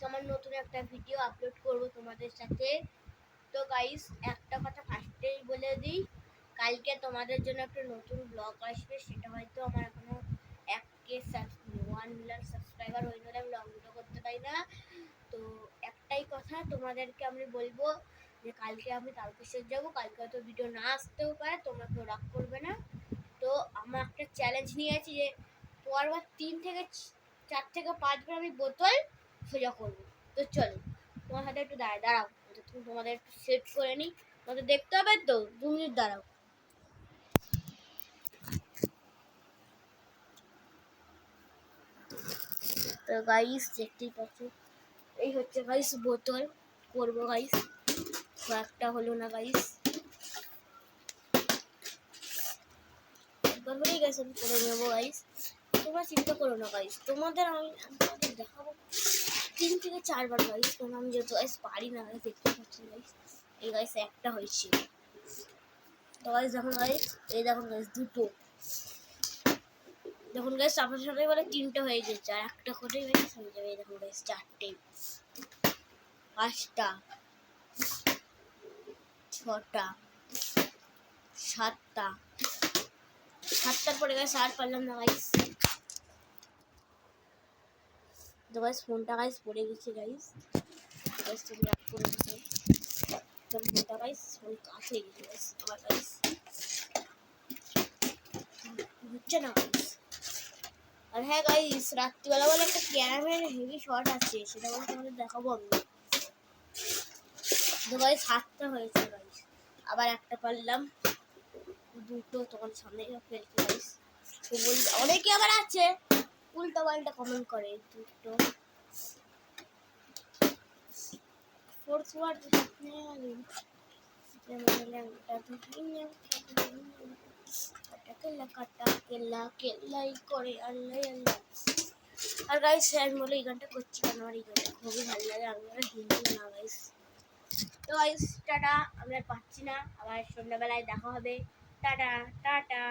আমার নতুন একটা ভিডিও আপলোড করব তোমাদের সাথে। তো গাইস একটা কথা ফার্স্টেই বলে দিই, কালকে তোমাদের জন্য একটা নতুন ব্লগ আসবে। সেটা হয়তো আমার এখনো 1 মিলিয়ন সাবস্ক্রাইবার হয়ে গেলে আমি লং ভিডিও করতে পারি না। তো একটাই কথা তোমাদেরকে আমি বলবো যে কালকে আমি তারকেশ্বর যাবো। কালকে হয়তো ভিডিও না আসতেও পারে, তোমরা কেউ রাগ করবে না। তো আমার একটা চ্যালেঞ্জ নিয়ে আছি যে পরবার 3 থেকে 4 থেকে 5 বার আমি বোতল সোজা করবো। তো চলো তোমার সাথে একটু দাঁড়াও, তুমি তোমাদের একটু সেট করে নিই। তোমাদের দেখতে হবে তো, 2 মিনিট দাঁড়াও। তো গাইস দেখতেই পাচ্ছ, এই হচ্ছে গাইস বোতল করবো গাইস। কয়েকটা হলো না গাইস, একবার হয়ে গেছে, আমি করে নেবো গাইস। তোমরা চিন্তা করো না গাইস, তোমাদের আমি দেখাবো 3 থেকে 4 বার গাইস। কারণ আমি যেহেতু গাইস পারি না গাইস, দেখতে পাচ্ছি গাইস। এই গাইস একটা হয়েছে। তো গাইস দেখুন গাইস, এই দেখুন গাইস দুটো। দেখুন গাইস সামনে সামনে বলে 3টে হয়ে গেছে, আর একটা করে গাইস হয়ে যাবে। এই দেখুন গাইস 4টে, 5টা, 6টা, 7টা। 7টার পরে গাইস আর পারলাম না গাইস। তো গাইস ফোনটা গাইস পড়ে গেছে গাইস। গাইস তুমি রাগ করে দিতে, তো ফোনটা গাইস ফোন কাজ হয়ে গেছে গাইস আমার গাইস, হচ্ছে না গাইস। আর হ্যাঁ গাইস, রাত্রিবেলা বলে একটা ক্যারামের হেভি শট আছে, সেটা বলে তোমাদের দেখাবো আমি। তো গাইস 7টা হয়েছে গাইস, আবার একটা পারলাম, দুটো তোমার সামনে ফেলছি গাইস। তো বলছি অনেকে আবার আছে উল্টা পাল্টা কমেন্ট করে। দুটো ফোর্থ ওয়ার্ড কেল্লাই করে আল্লাহ আল্লাহ। আর গাইস আমি বলে এই গানটা করছি কেন, আমার এই গানটা খুবই ভালো লাগে। আমি হিন্দি না গাইস। তো গাইস টাটা, আমি আর পাচ্ছি না, আবার সন্ধ্যাবেলায় দেখা হবে। Tata tata.